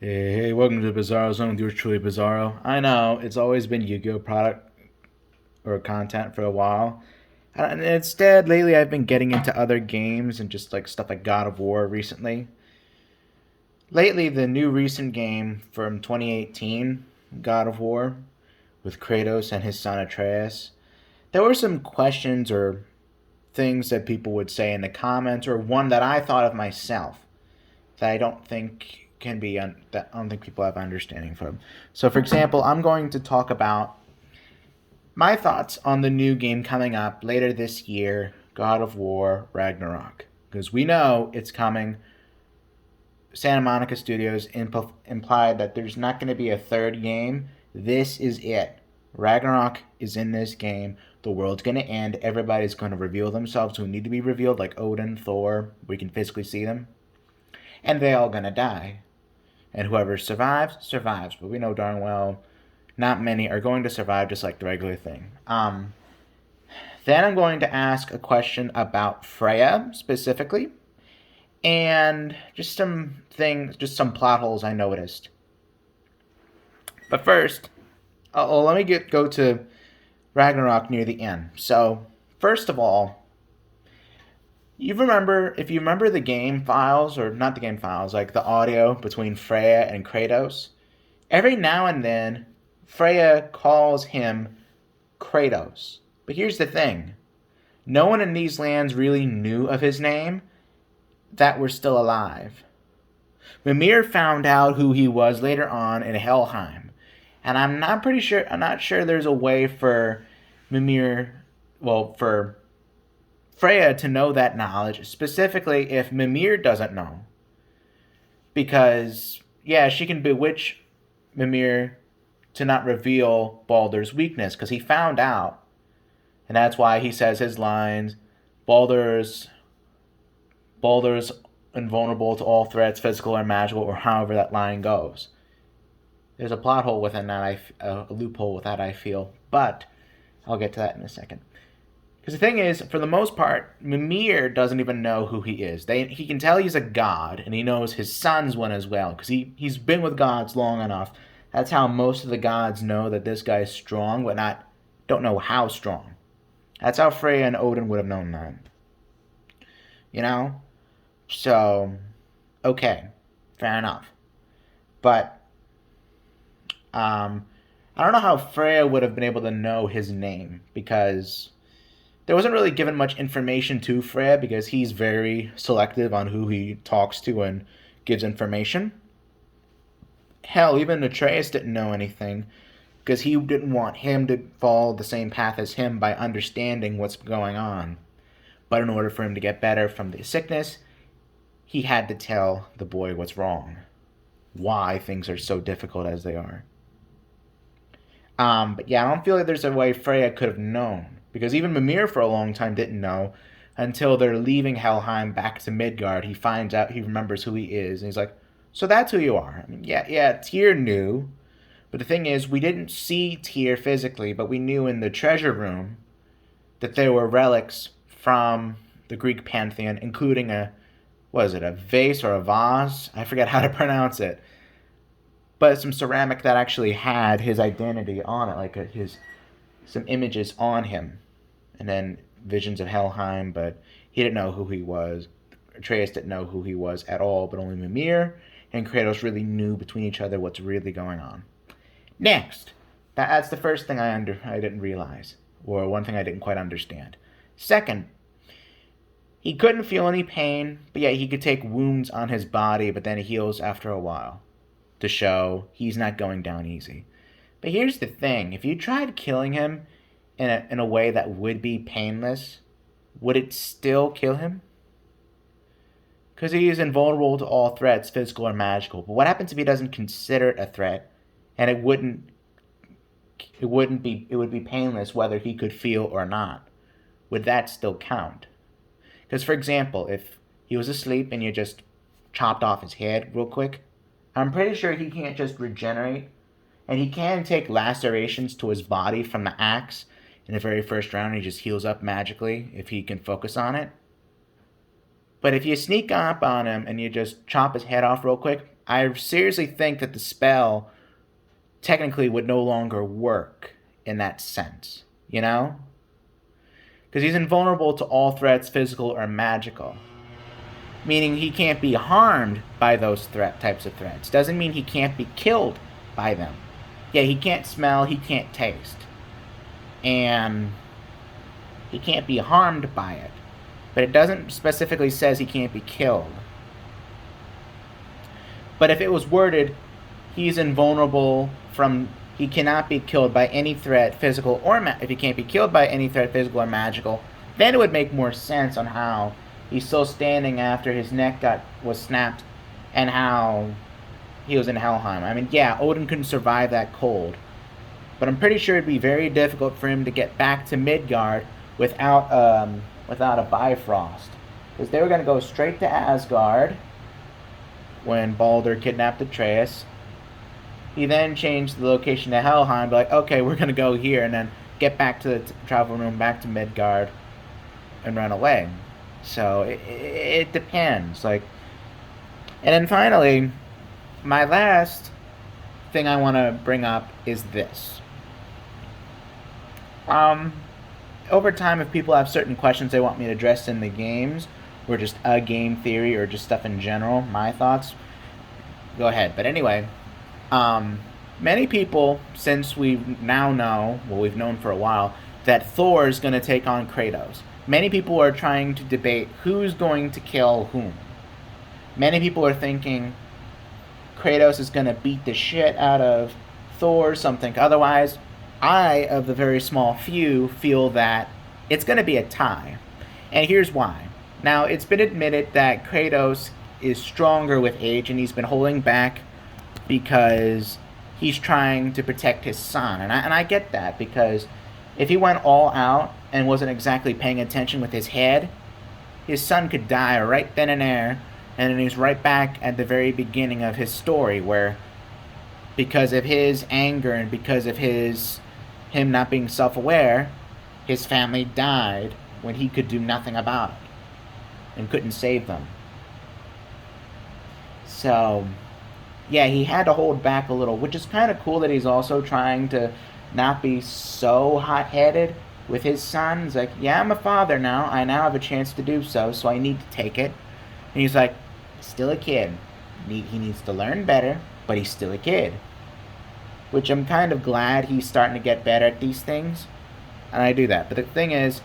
Hey, welcome to the Bizarro Zone with yours truly, Bizarro. I know it's always been Yu-Gi-Oh product or content for a while, and instead lately I've been getting into other games and just like stuff like God of War recently. Lately, the new recent game from 2018, God of War, with Kratos and his son Atreus, there were some questions or things that people would say in the comments, or one that I thought of myself that I don't think can be that I don't think people have understanding from. So, for example, I'm going to talk about my thoughts on the new game coming up later this year, God of War Ragnarok, because we know it's coming. Santa Monica Studios implied that there's not going to be a third game. This is it. Ragnarok is in this game. The world's going to end. Everybody's going to reveal themselves who need to be revealed, like Odin, Thor. We can physically see them. And they're all going to die. And whoever survives, survives. But we know darn well not many are going to survive, just like the regular thing. Then I'm going to ask a question about Freya specifically, and just some things, just some plot holes I noticed. But first, let me go to Ragnarok near the end. So, first of all, if you remember the game files, or not the game files, like the audio between Freya and Kratos, every now and then, Freya calls him Kratos. But here's the thing. No one in these lands really knew of his name that were still alive. Mimir found out who he was later on in Helheim. And I'm not sure there's a way for for Freya to know that knowledge, specifically if Mimir doesn't know. Because, yeah, she can bewitch Mimir to not reveal Baldur's weakness, because he found out. And that's why he says his lines, Baldur's invulnerable to all threats, physical or magical, or however that line goes. There's a plot hole within that, a loophole with that, I feel. But I'll get to that in a second. Because the thing is, for the most part, Mimir doesn't even know who he is. He can tell he's a god, and he knows his son's one as well, because he's been with gods long enough. That's how most of the gods know that this guy's strong, but don't know how strong. That's how Freya and Odin would have known that. You know? So, okay. Fair enough. But, I don't know how Freya would have been able to know his name, because there wasn't really given much information to Freya, because he's very selective on who he talks to and gives information. Hell, even Atreus didn't know anything, because he didn't want him to follow the same path as him by understanding what's going on. But in order for him to get better from the sickness, he had to tell the boy what's wrong. Why things are so difficult as they are. But yeah, I don't feel like there's a way Freya could have known. Because even Mimir for a long time didn't know until they're leaving Helheim back to Midgard. He finds out, he remembers who he is. And he's like, so that's who you are. I mean, yeah, Tyr knew. But the thing is, we didn't see Tyr physically, but we knew in the treasure room that there were relics from the Greek pantheon, including a vase or a vase? I forget how to pronounce it. But some ceramic that actually had his identity on it, like some images on him. And then visions of Helheim, but he didn't know who he was. Atreus didn't know who he was at all, but only Mimir and Kratos really knew between each other what's really going on. Next, that's the first thing I didn't realize, or one thing I didn't quite understand. Second, he couldn't feel any pain, but yet he could take wounds on his body, but then it heals after a while, to show he's not going down easy. But here's the thing, if you tried killing him in a way that would be painless, would it still kill him? Because he is invulnerable to all threats, physical or magical. But what happens if he doesn't consider it a threat, and it would be painless whether he could feel or not? Would that still count? Because, for example, if he was asleep and you just chopped off his head real quick, I'm pretty sure he can't just regenerate. And he can take lacerations to his body from the axe in the very first round, and he just heals up magically if he can focus on it. But if you sneak up on him and you just chop his head off real quick, I seriously think that the spell technically would no longer work in that sense, you know? Because he's invulnerable to all threats, physical or magical. Meaning he can't be harmed by those types of threats. Doesn't mean he can't be killed by them. Yeah, he can't smell, he can't taste. And he can't be harmed by it. But it doesn't specifically says he can't be killed. But if it was worded, he's invulnerable from, he cannot be killed by any threat, physical or if he can't be killed by any threat, physical or magical, then it would make more sense on how he's still standing after his neck was snapped, and how he was in Helheim. I mean, yeah, Odin couldn't survive that cold, but I'm pretty sure it'd be very difficult for him to get back to Midgard without a Bifrost, because they were going to go straight to Asgard when Baldur kidnapped Atreus. He then changed the location to Helheim, like, okay, we're going to go here, and then get back to the travel room, back to Midgard, and run away. So it depends. Like, and then finally, my last thing I want to bring up is this. Over time, if people have certain questions they want me to address in the games, or just a game theory, or just stuff in general, my thoughts, go ahead. But anyway, many people, since we now know, well, we've known for a while, that Thor is going to take on Kratos. Many people are trying to debate who's going to kill whom. Many people are thinking Kratos is going to beat the shit out of Thor, something. Otherwise, I, of the very small few, feel that it's going to be a tie. And here's why. Now, it's been admitted that Kratos is stronger with age, and he's been holding back because he's trying to protect his son. And I get that, because if he went all out and wasn't exactly paying attention with his head, his son could die right then and there, and then he's right back at the very beginning of his story, where because of his anger and because of him not being self-aware, his family died when he could do nothing about it and couldn't save them. So, yeah, he had to hold back a little, which is kind of cool that he's also trying to not be so hot-headed with his son. He's like, yeah, I'm a father now. I now have a chance to do so I need to take it. And he's like, still a kid. He needs to learn better, but he's still a kid. Which I'm kind of glad he's starting to get better at these things. And I do that. But the thing is,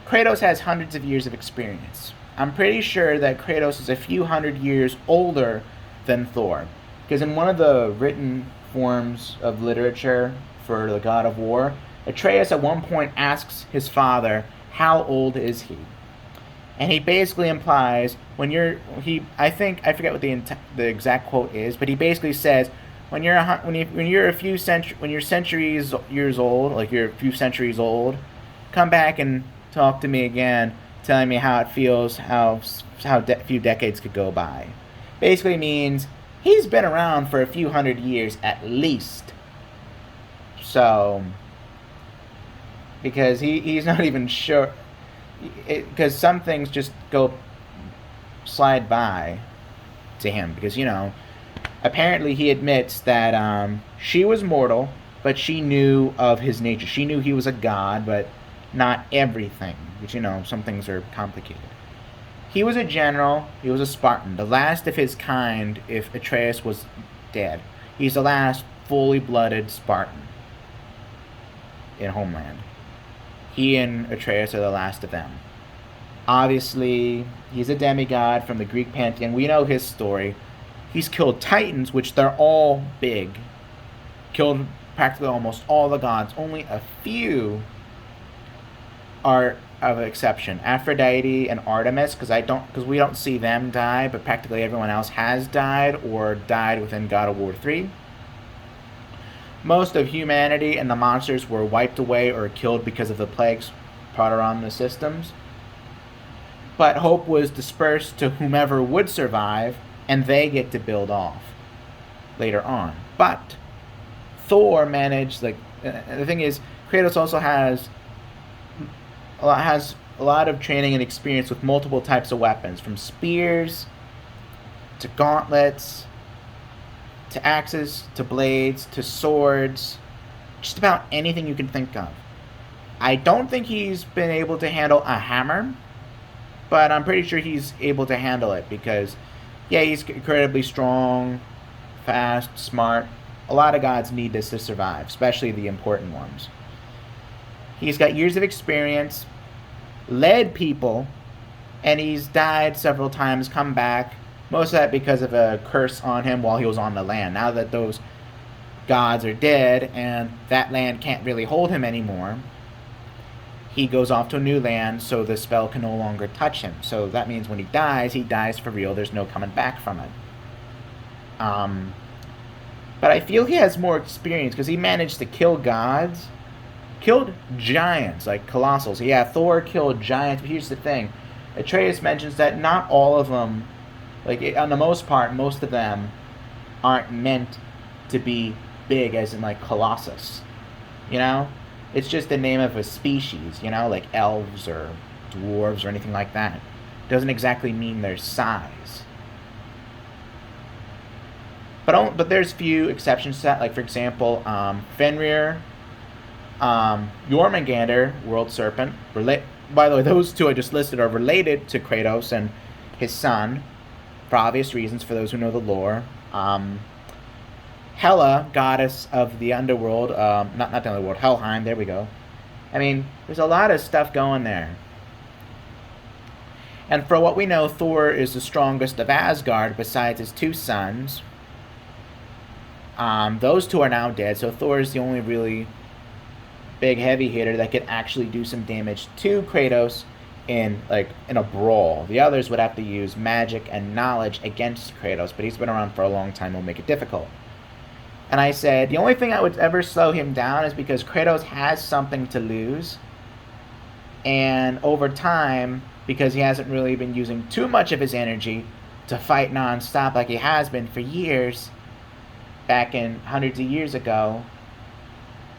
Kratos has hundreds of years of experience. I'm pretty sure that Kratos is a few hundred years older than Thor. Because in one of the written forms of literature for the God of War, Atreus at one point asks his father, how old is he? And he basically implies, I forget what the exact quote is, but he basically says, when you're centuries years old, like you're a few centuries old, come back and talk to me again, telling me how it feels, how few decades could go by. Basically means he's been around for a few hundred years at least. So, because he's not even sure, because some things just slide by to him, because, apparently he admits that she was mortal, but she knew of his nature. She knew he was a god, but not everything, which, some things are complicated. He was a general, he was a Spartan, the last of his kind if Atreus was dead. He's the last fully blooded Spartan in Homeland. He and Atreus are the last of them. Obviously, he's a demigod from the Greek pantheon. We know his story. He's killed titans, which they're all big. Killed practically almost all the gods. Only a few are of exception. Aphrodite and Artemis, because we don't see them die, but practically everyone else has died or died within God of War 3. Most of humanity and the monsters were wiped away or killed because of the plagues brought around the systems. But hope was dispersed to whomever would survive, and they get to build off later on. But Thor managed, the thing is, Kratos also has a lot of training and experience with multiple types of weapons, from spears to gauntlets to axes, to blades, to swords, just about anything you can think of. I don't think he's been able to handle a hammer, but I'm pretty sure he's able to handle it because, yeah, he's incredibly strong, fast, smart. A lot of gods need this to survive, especially the important ones. He's got years of experience, led people, and he's died several times, come back. Most of that because of a curse on him while he was on the land. Now that those gods are dead and that land can't really hold him anymore, he goes off to a new land so the spell can no longer touch him. So that means when he dies for real. There's no coming back from it. But I feel he has more experience because he managed to kill gods, killed giants, like colossals. Yeah, Thor killed giants, but here's the thing. Atreus mentions that not all of them, like on the most part, most of them aren't meant to be big as in like Colossus. You know? It's just the name of a species, you know, like elves or dwarves or anything like that. Doesn't exactly mean their size. But there's few exceptions to that. Like, for example, Fenrir, Jormungandr, World Serpent. By the way, those two I just listed are related to Kratos and his son, for obvious reasons, for those who know the lore. Hela, goddess of the underworld, not the underworld, Helheim, there we go. I mean, there's a lot of stuff going there. And for what we know, Thor is the strongest of Asgard besides his two sons. Those two are now dead, so Thor is the only really big heavy hitter that could actually do some damage to Kratos in a brawl. The others would have to use magic and knowledge against Kratos, but he's been around for a long time, will make it difficult. And I said, the only thing that would ever slow him down is because Kratos has something to lose. And over time, because he hasn't really been using too much of his energy to fight non-stop like he has been for years, back in hundreds of years ago,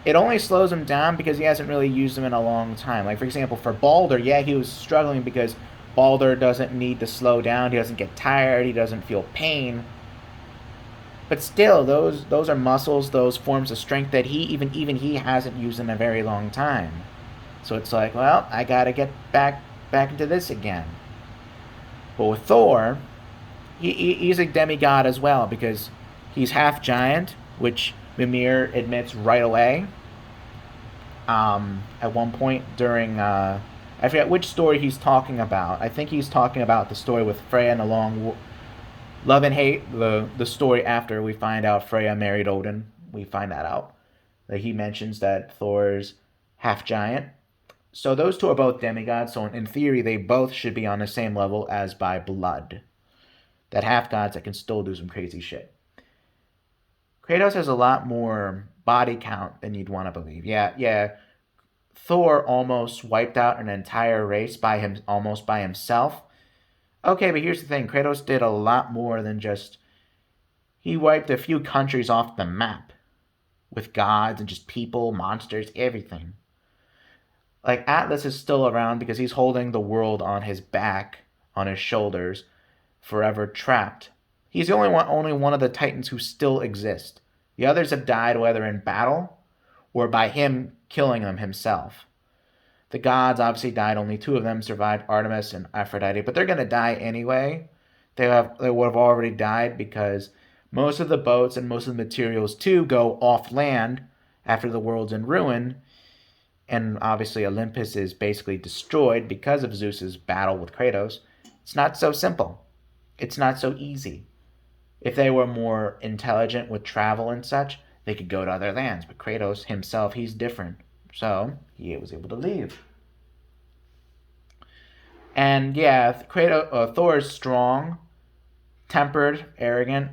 it only slows him down because he hasn't really used them in a long time. Like, for example, for Baldur, yeah, he was struggling because Baldur doesn't need to slow down. He doesn't get tired. He doesn't feel pain. But still, those are muscles, those forms of strength that even he hasn't used in a very long time. So it's like, well, I gotta get back into this again. But with Thor, he's a demigod as well because he's half giant, which Mimir admits right away. At one point during, I forget which story he's talking about. I think he's talking about the story with Freya and the Long Love and Hate, the story after we find out Freya married Odin. We find that out. Like, he mentions that Thor's half giant. So those two are both demigods, so in theory they both should be on the same level as by blood. That half gods that can still do some crazy shit. Kratos has a lot more body count than you'd want to believe. Yeah. Thor almost wiped out an entire race almost by himself. Okay, but here's the thing. Kratos did a lot more than just... He wiped a few countries off the map. With gods and just people, monsters, everything. Like, Atlas is still around because he's holding the world on his back, on his shoulders, forever trapped. He's the only one of the Titans who still exist. The others have died whether in battle or by him killing them himself. The gods obviously died. Only two of them survived, Artemis and Aphrodite. But they're going to die anyway. They would have already died because most of the boats and most of the materials, too, go off land after the world's in ruin. And obviously Olympus is basically destroyed because of Zeus's battle with Kratos. It's not so simple. It's not so easy. If they were more intelligent with travel and such, they could go to other lands. But Kratos himself, he's different. So he was able to leave. And yeah, Thor is strong, tempered, arrogant.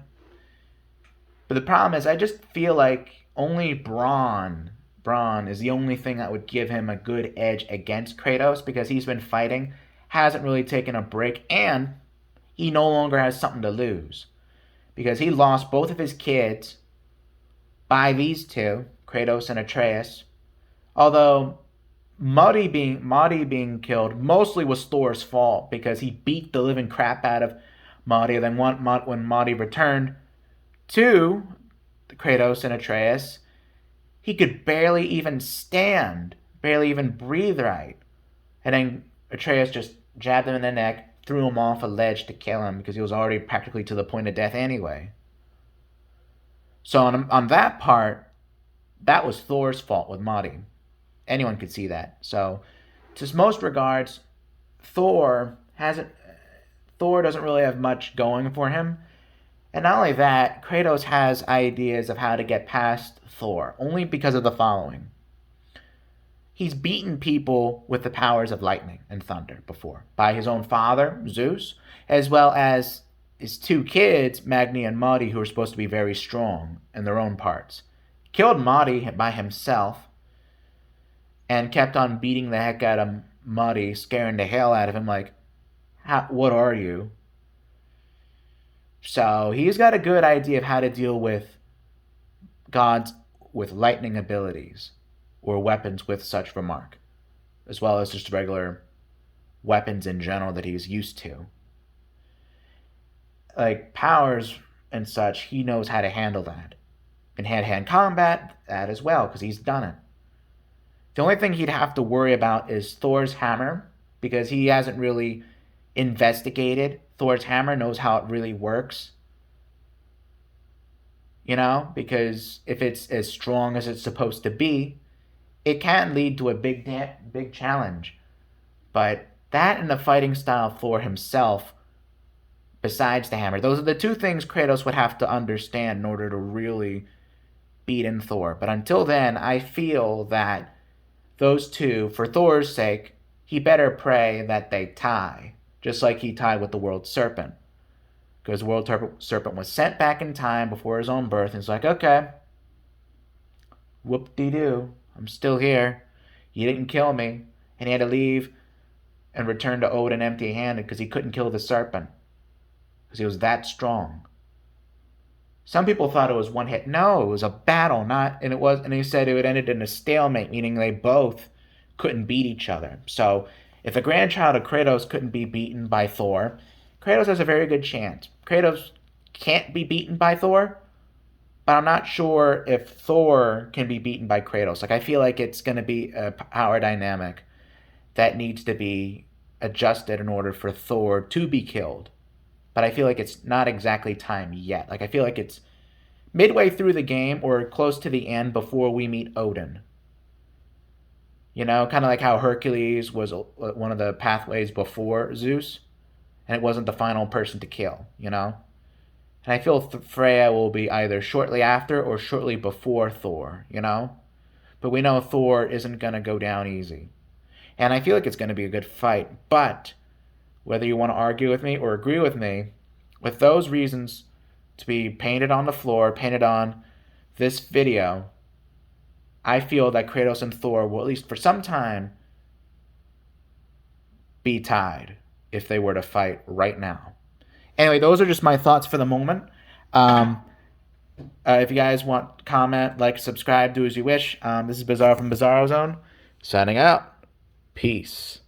But the problem is, I just feel like only Braun is the only thing that would give him a good edge against Kratos because he's been fighting, hasn't really taken a break, and he no longer has something to lose. Because he lost both of his kids by these two, Kratos and Atreus. Although Modi being killed mostly was Thor's fault because he beat the living crap out of Modi. Then when Modi returned, to Kratos and Atreus, he could barely even stand, barely even breathe right. And then Atreus just jabbed him in the neck, threw him off a ledge to kill him because he was already practically to the point of death anyway. So on that part, that was Thor's fault with Modi. Anyone could see that. So, to most regards, Thor hasn't. Thor doesn't really have much going for him. And not only that, Kratos has ideas of how to get past Thor, only because of the following. He's beaten people with the powers of lightning and thunder before, by his own father, Zeus, as well as his two kids, Magni and Modi, who are supposed to be very strong in their own parts. Killed Modi by himself, and kept on beating the heck out of Modi, scaring the hell out of him, like, what are you? So he's got a good idea of how to deal with gods with lightning abilities or weapons with such remark, as well as just regular weapons in general that he's used to. Like powers and such, he knows how to handle that. In hand-to-hand combat, that as well, because he's done it. The only thing he'd have to worry about is Thor's hammer, because he hasn't really investigated Thor's hammer, knows how it really works. You know, because if it's as strong as it's supposed to be, it can lead to a big challenge. But that and the fighting style of Thor himself, besides the hammer, those are the two things Kratos would have to understand in order to really beat in Thor. But until then, I feel that those two, for Thor's sake, he better pray that they tie, just like he tied with the world serpent. Because the world serpent was sent back in time before his own birth, and it's like, okay, whoop-de-doo, I'm still here. You didn't kill me. And he had to leave and return to Odin empty-handed because he couldn't kill the serpent. Because he was that strong. Some people thought it was one hit. No, it was a battle, not, and it was, and he said it ended in a stalemate, meaning they both couldn't beat each other. So, if the grandchild of Kratos couldn't be beaten by Thor, Kratos has a very good chance. Kratos can't be beaten by Thor, but I'm not sure if Thor can be beaten by Kratos. Like, I feel like it's going to be a power dynamic that needs to be adjusted in order for Thor to be killed. But I feel like it's not exactly time yet. Like, I feel like it's midway through the game or close to the end before we meet Odin. You know, kind of like how Hercules was one of the pathways before Zeus, and it wasn't the final person to kill, you know? And I feel Freya will be either shortly after or shortly before Thor, you know? But we know Thor isn't going to go down easy. And I feel like it's going to be a good fight. But whether you want to argue with me or agree with me, with those reasons to be painted on the floor, painted on this video, I feel that Kratos and Thor will, at least for some time, be tied if they were to fight right now. Anyway, those are just my thoughts for the moment. If you guys want comment, like, subscribe, do as you wish. This is Bizarro from Bizarro Zone, signing out. Peace.